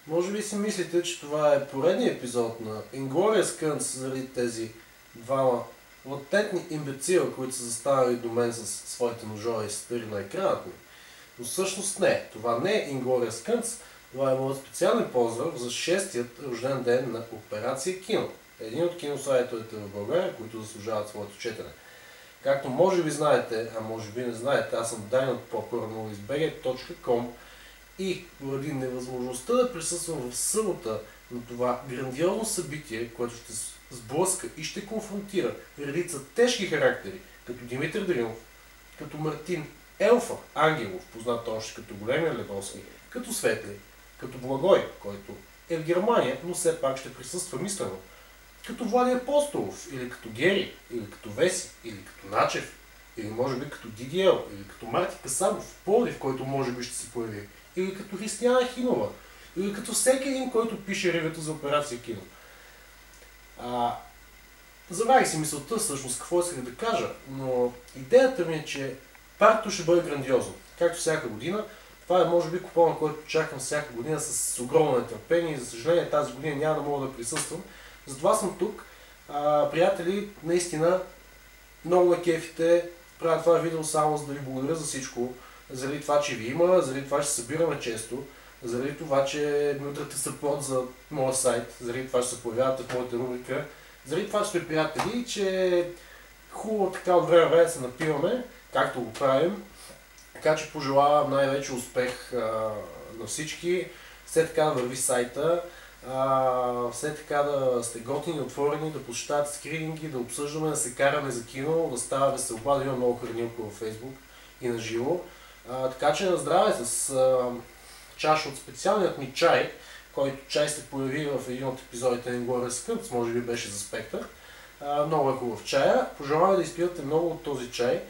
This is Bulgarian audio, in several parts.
Може би си мислите, че това е поредният епизод на Inglourious Kunz заради тези двама латентни имбецила, които са застанали до мен с своите ножове и спири на екранът ми. Но всъщност не. Това не е Inglourious Kunz, това е моят специален поздрав за 6-тият рожден ден на Операция Кино. Един от киносайтовете в България, които заслужават своето четене. Както може би знаете, а може би не знаете, аз съм Дайн от popcornmoviesbg.com и поради невъзможността да присъствам в събота на това грандиозно събитие, което ще сблъска и ще конфронтира редица тежки характери, като Димитър Дринов, като Мартин Елфа Ангелов, познат още като Големия Лебовски, като Светли, като Благой, който е в Германия, но все пак ще присъства мислено, като Влади Апостолов, или като Гери, или като Веси, или като Начев, или може би като Дидиел, или като Марти Касабов в Пловдив, който може би ще се появи, или като Християна Хинова, или като всеки един, който пише ревюто за Операция Кино. Забравих си мисълта всъщност какво исках да кажа, но идеята ми е, че партито ще бъде грандиозно, както всяка година. Това е може би купона, който чакам всяка година с огромно нетърпение и за съжаление тази година няма да мога да присъствам. Затова съм тук. Приятели, наистина много ме кефите. Правя това видео само за да ви благодаря за всичко. Заради това, че ви има, заради това, че се събираме често, заради това, че ми удрате съпорт за моя сайт, заради това, че се появявате в моята рубрика, заради това, че сте приятели и че хубаво така от време време се напиваме, както го правим. Така че пожелавам най-вече успех на всички, все така да върви сайта, все така да сте готини, отворени, да посещавате скрининги, да обсъждаме, да се караме за кино, да става веселба, да има много хранилка във Facebook и на живо. Така че на здраве с чаша от специалният ми чай, който чай се появи в един от епизодите на Inglourious Kunz, може би беше за Спектър. Много е хубав чая. Пожелавам да изпивате много от този чай,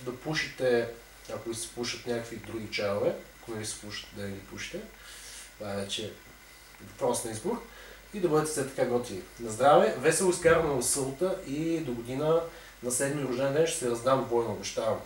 да пушите, ако ви се пушат някакви други чайове, ако не ви се пушат, да не ги пушите. Това е вече въпрос на избор. И да бъдете все така готини. На здраве, весело изкарване в събота и до година на 7-ми рожден ден ще се раздам двойно, обещавам.